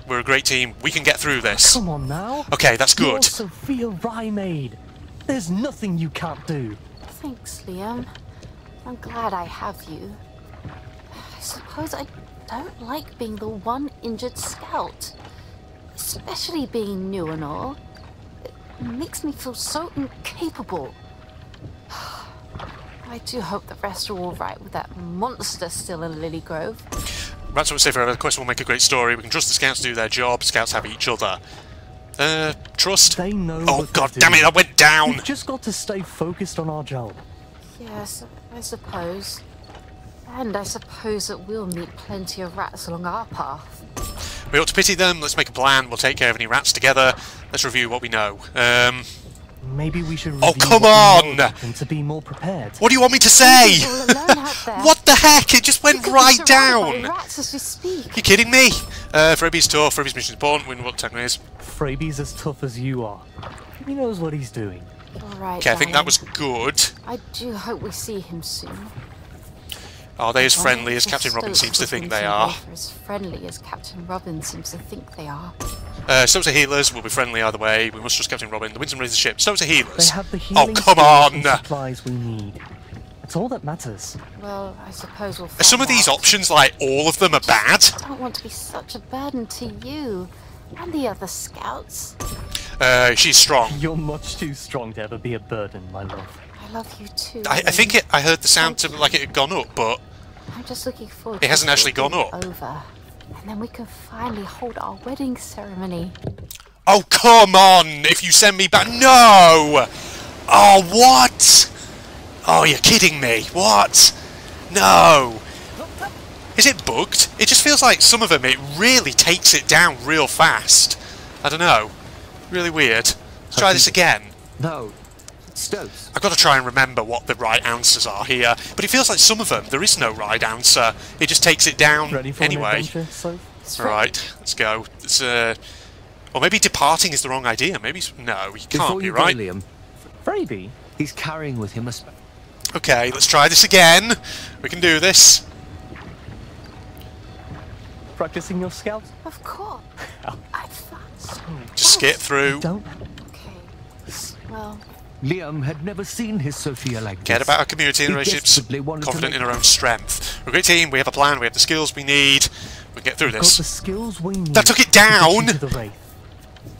We're a great team, we can get through this. Come on now. Okay, that's good. You're Sophia Ryemaid. There's nothing you can't do. Thanks, Liam. I'm glad I have you. I suppose I don't like being the one injured scout. Especially being new and all. It makes me feel so incapable. I do hope the rest are alright with that monster still in Lily Grove. That's what we say forever. The quest will make a great story. We can trust the scouts to do their job. Scouts have each other. Trust? They know. Oh god damn it, I went down! We've just got to stay focused on our job. Yes, I suppose. And I suppose that we'll meet plenty of rats along our path. We ought to pity them. Let's make a plan. We'll take care of any rats together. Let's review what we know. Maybe we should oh, come on! And to be more prepared. What do you want me to say? What the heck? It just went right down! Rats as we speak. You kidding me? Freyby's tough. Freyby's mission is important. We know what Tangram is. Freyby's as tough as you are. He knows what he's doing. Alright, okay, I think that was good. I do hope we see him soon. Are they as friendly as Captain Robin seems to think they are? As friendly as Captain Robin seems to think they are. Stoats are healers. We'll be friendly either way. We must trust Captain Robin. The Winsome Wraith is a ship. Stoats are healers. They have the healing oh, come on! Supplies we need. That's all that matters. Well, I suppose we'll Are some of these options, like, all of them are bad? I don't want to be such a burden to you and the other scouts. She's strong. You're much too strong to ever be a burden, my love. I love you too. I think I heard the sound like it had gone up, but I'm just looking forward it hasn't to actually gone up. Over. And then we can finally hold our wedding ceremony. Oh, come on! If you send me back... No! Oh, what? Oh, you're kidding me. What? No! Is it bugged? It just feels like some of them, it really takes it down real fast. I don't know. Really weird. Let's try this again. No. Stoats. I've got to try and remember what the right answers are here. But it feels like some of them, there is no right answer. It just takes it down anyway. Alright, let's go. It's, or maybe departing is the wrong idea. Maybe... No, he can't be, right? Liam, Freebie, he's carrying with him a... Okay, let's try this again. We can do this. Practicing your scout? Of course. I thought so. Just skip through. Okay. Well... Liam had never seen his Sophia like this. Cared about our community and relationships, confident in our own strength. We're a great team, we have a plan, we have the skills we need. We can get through this. Got the skills we need. That took it down! To the Wraith.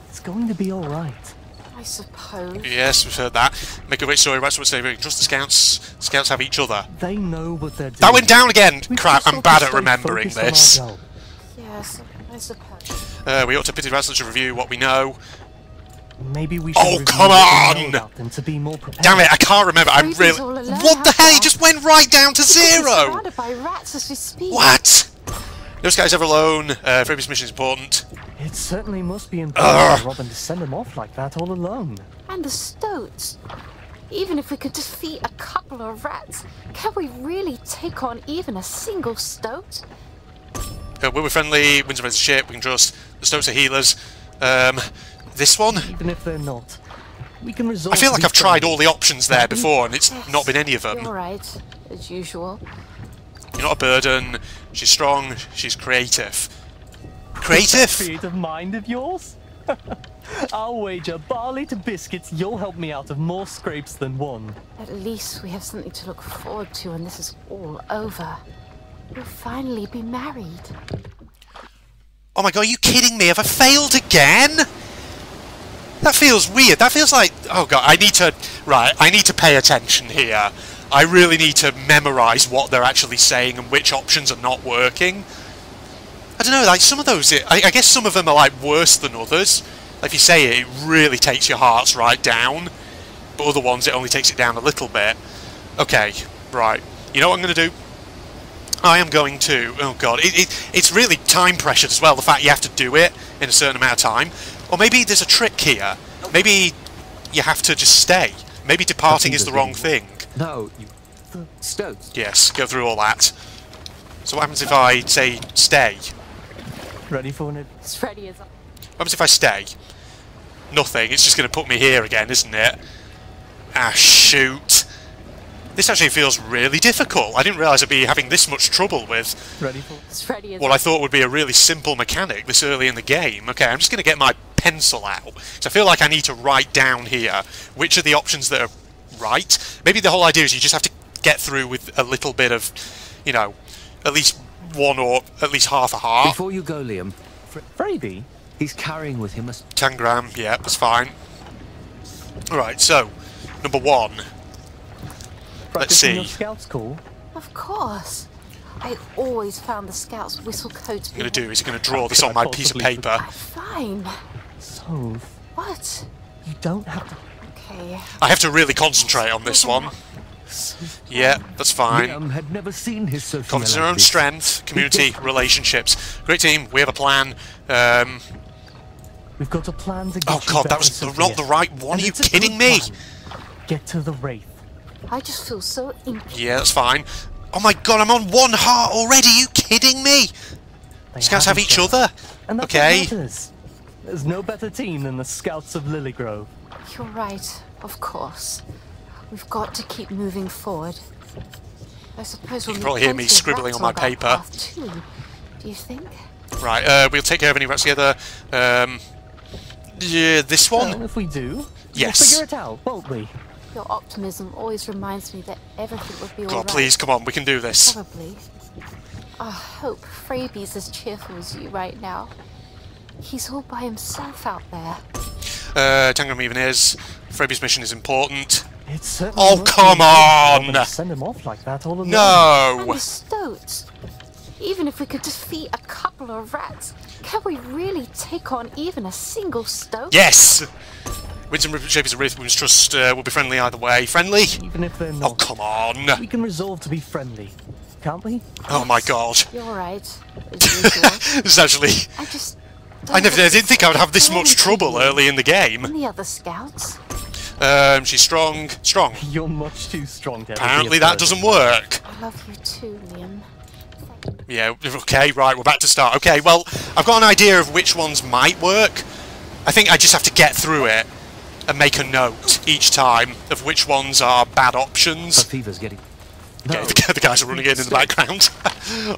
It's going to be alright. I suppose. Yes, we've heard that. Make a great story, right? So we can trust the scouts. Scouts have each other. They know what they're doing. That went down again! Crap, I'm bad at remembering this. Yes, I suppose. We ought to pity rats to review what we know. Maybe we should oh, come on! Them to be more prepared. Damn it, I can't remember. I'm really... What the hell? He just went right down to zero! Surrounded by rats as we speak. What? No scouts ever alone. Freebie's mission is important. It certainly must be important for Robin to send him off like that all alone. And the stoats. Even if we could defeat a couple of rats, can we really take on even a single stoat? We're friendly, Winsome Wraith's a ship, we can trust. The stoats are healers. This one? Even if they're not, we can resort. I feel like I've tried all the options there before and it's not been any of them. You're right, as usual. You're not a burden, she's strong, she's creative. Creative? Creative mind of yours? I'll wager barley to biscuits you'll help me out of more scrapes than one. At least we have something to look forward to when this is all over. We'll finally be married. Oh my god, are you kidding me? Have I failed again? That feels weird. That feels like... Oh god, I need to... Right, I need to pay attention here. I really need to memorise what they're actually saying and which options are not working. I don't know, like some of those... I guess some of them are like worse than others. Like if you say it, it really takes your hearts right down. But other ones, it only takes it down a little bit. Okay, right. You know what I'm going to do? I am going to... Oh god, it's really time pressured as well, the fact you have to do it in a certain amount of time. Or maybe there's a trick here. Maybe you have to just stay. Maybe departing is the wrong thing. No, the stoats. Yes, go through all that. So what happens if I say stay? Ready for it? It's ready as... What happens if I stay? Nothing, it's just going to put me here again, isn't it? Ah, shoot. This actually feels really difficult. I didn't realise I'd be having this much trouble with It's ready as... what I thought would be a really simple mechanic this early in the game. Okay, I'm just going to get my pencil out. So I feel like I need to write down here which are the options that are right. Maybe the whole idea is you just have to get through with a little bit of, you know, at least one or at least half a heart. Before you go, Liam, Freebie, he's carrying with him a... 10 gram, yeah, that's fine. Alright, so, number 1. Let's see. Your scouts call? Of course. I always found the scouts' whistle codes... What I'm going to do is going to draw this on my piece of paper. Fine. So... What? You don't have to... Okay. I have to really concentrate on this one. Yeah, that's fine. Liam had never seen his Sophia Confidence in our own strength, community, relationships. Great team, we have a plan. We've got a plan to get Oh god, that was not the right one. Are you kidding me? Get to the Wraith. I just feel so... Yeah, that's fine. Oh my god, I'm on 1 heart already. Are you kidding me? Scouts have each other. And that's okay. what matters. There's no better team than the Scouts of Lilygrove. You're right, of course. We've got to keep moving forward. I suppose we'll... You can probably hear me scribbling on my paper. Too. Do you think? Right, we'll take care of any rats together. Yeah, this one? Well, if we do, yes. we'll figure it out, won't we? Your optimism always reminds me that everything would be God, alright. please, come on, we can do this. Probably. I hope Freebie's as cheerful as you right now. He's all by himself out there. Tangram even is. Freebie's mission is important. It's certainly Oh, come on! Send him off like that all alone. No! And the stoats. Even if we could defeat a couple of rats, can we really take on even a single stoat? Yes! Winsome Wraith, we must trust will be friendly either way. Friendly? Even if they're not. Oh, come on! We can resolve to be friendly, can't we? Oh my god. You're right. As usual. This is actually... I didn't think I would have this much trouble early in the game. And the other scouts? She's strong. Strong. You're much too strong to Apparently that doesn't work. I love you too, Liam. Yeah, okay, right, we're back to start. Okay, well, I've got an idea of which ones might work. I think I just have to get through it and make a note each time of which ones are bad options. Fever's getting... Okay, the guys are running in the background.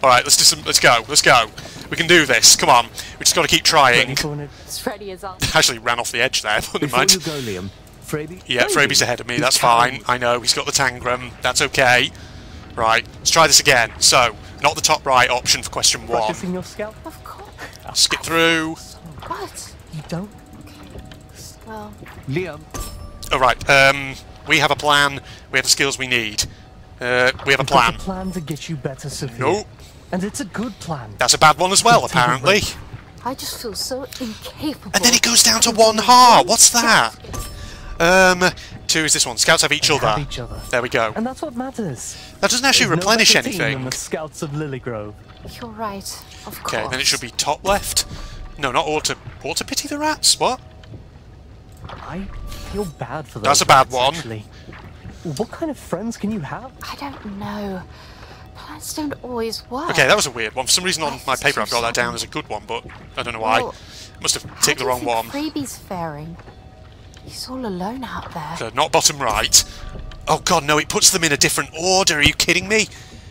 Alright, let's go. We can do this, come on. We just got to keep trying. It's ready as on. Actually ran off the edge there, but never mind. Before you go, Liam, Freybie? Yeah, Freybie's ahead of me, that's fine. I know, he's got the Tangram, that's okay. Right, let's try this again. So, not the top right option for question 1. Practicing your scout? Of course. Skip through. What? You don't? Well... Liam. Alright, we have a plan. We have the skills we need. We have a plan. Got a plan to get you better, Sophia. Nope. And it's a good plan. That's a bad one as well, apparently. I just feel so incapable. And then it goes down to 1 heart. What's that? 2 is this one. Scouts have each other. There we go. And that's what matters. That doesn't actually There's replenish no better team anything. than the Scouts of Lilygrove. You're right, of course. Okay, then it should be top left. No, not ought to pity the rats. What? I feel bad for those. That's a bad rats, one. Actually. What kind of friends can you have? I don't know. Plans don't always work. Okay, that was a weird one. For some reason on my paper I've got that down as a good one, but I don't know why. Well, Must have ticked the wrong one. Freebie's faring. He's all alone out there. So not bottom right. Oh god, no, it puts them in a different order. Are you kidding me?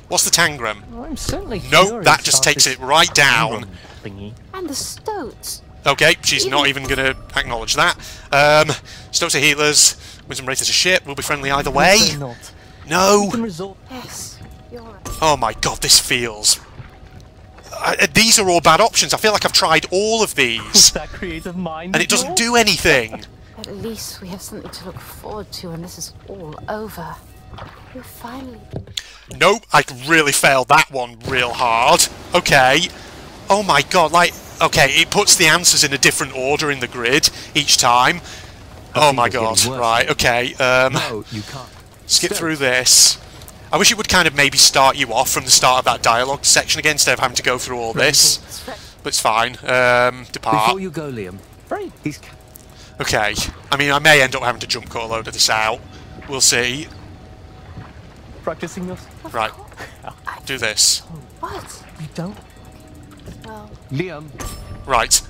What's the Tangram? Well, I'm certainly Nope, that just takes it right down. Thingy. And the stoats. Okay, she's not even going to acknowledge that. Stoats are healers. Winsome Wraith is a ship. We'll be friendly either way. No! Yes, you're right. Oh my god, this feels... these are all bad options. I feel like I've tried all of these. That creative mind. And it doesn't do anything. At least we have something to look forward to when this is all over. We finally... Nope, I really failed that one real hard. Okay. Oh my god, like... Okay, it puts the answers in a different order in the grid each time. Oh my god, right, okay. No, you can't. Skip through this. I wish it would kind of maybe start you off from the start of that dialogue section again instead of having to go through all this. But it's fine. Depart. Before you go, Liam. Right. Okay. I mean, I may end up having to jump cut a load of this out. We'll see. Practicing your... Right. Do this. What? You don't? Well... Liam. Right.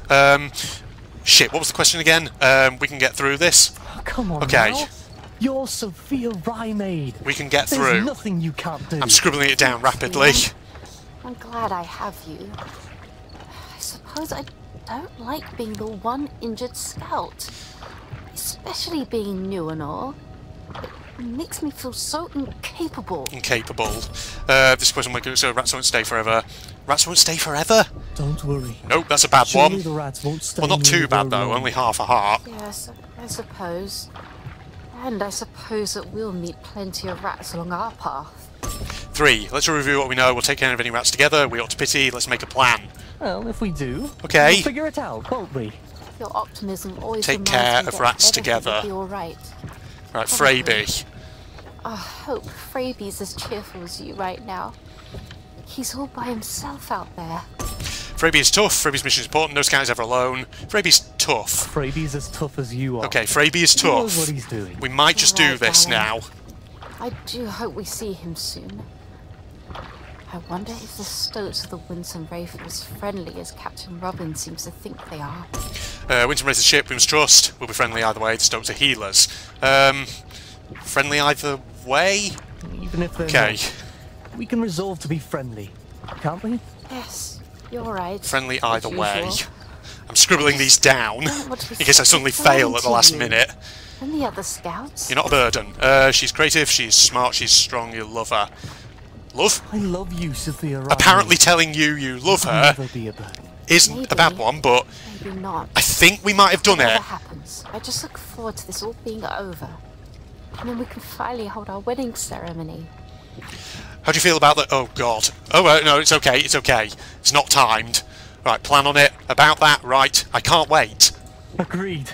Shit, what was the question again? We can get through this? Oh, come on Okay. now. You're Sophia Ryemaid. We can get There's through. nothing you can't do. I'm scribbling it down rapidly. I'm glad I have you. I suppose I don't like being the one injured scout. Especially being new and all. It makes me feel so incapable. Incapable. This question might go, so rats won't stay forever. Rats won't stay forever? Don't worry. Nope, that's a bad Surely one. the rats won't stay Well, not too near bad their though, room. only half a heart. Yes, I suppose. And I suppose that we'll meet plenty of rats along our path. 3. Let's review what we know. We'll take care of any rats together. We ought to pity. Let's make a plan. Well, if we do, Okay. we'll figure it out, won't we? Your optimism always Take reminds care me of that rats everything will together. be all right. Right, Probably. Freybie. I hope Freebie's as cheerful as you right now. He's all by himself out there. Freybie is tough. Freybie's mission is important. No scout is ever alone. Freybie's tough. Freybie's as tough as you are. Okay, Freybie is He knows tough. what he's doing. We might just do Right, this darling. now. I do hope we see him soon. I wonder if the stoats of the Winsome Wraith are as friendly as Captain Robin seems to think they are. Winsome Wraith is a ship we must trust. We'll be friendly either way. The stoats are healers. Friendly either way? Even if they're Okay. not, we can resolve to be friendly, can't we? Yes, you're right. Friendly as either way. usual. I'm scribbling these down in case I suddenly fail at the last minute. And the other scouts? You're not a burden. She's creative, she's smart, she's strong, you love her. Love? I love you, Sophia. Apparently telling you love her isn't a bad one, but maybe not. I think we might have done Whatever it. happens, I just look forward to this all being over. And then we can finally hold our wedding ceremony. How do you feel about that? Oh god. Oh no, it's okay, it's okay. It's not timed. Right, plan on it. About that, right. I can't wait. Agreed.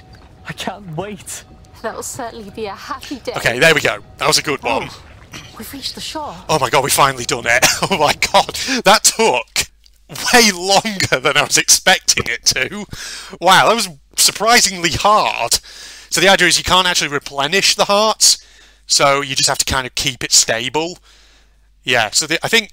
I can't wait. That'll certainly be a happy day. Okay, there we go. That was a good one. We've reached the shore. Oh my god, we finally done it. Oh my god. That took way longer than I was expecting it to. Wow, that was surprisingly hard. So the idea is you can't actually replenish the hearts, so you just have to kind of keep it stable. Yeah, so I think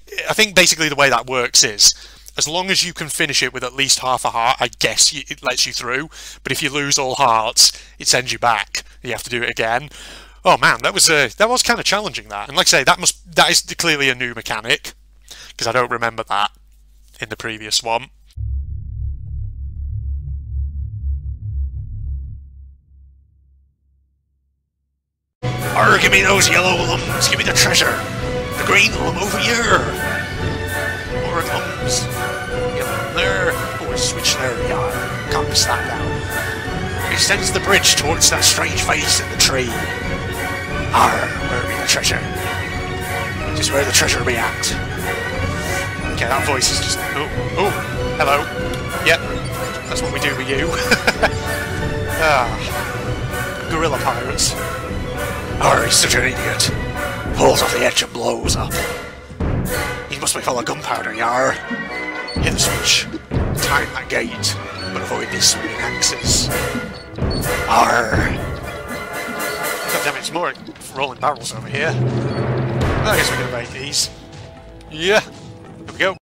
basically the way that works is, as long as you can finish it with at least half a heart, I guess it lets you through. But if you lose all hearts, it sends you back. You have to do it again. Oh man, that was kind of challenging. That, and like I say, that is clearly a new mechanic, because I don't remember that in the previous one. Arr, give me those yellow lumps. Give me the treasure. The green lump over here. More lumps. Yellow there. Oh, switch there. Yeah, can't miss that now. He extends the bridge towards that strange face in the tree. Arr, where be the treasure? Just where the treasure be at. Okay, that voice is just... Oh, hello. Yep, that's what we do with you. Guerrilla pirates. Arr, he's such an idiot. Pulls off the edge and blows up. He must be full of gunpowder, yar. Hit the switch. Time that gate, but avoid these swinging axes. Arr. God damn it, it's more rolling barrels over here. I guess we're gonna make these. Yeah. Here we go.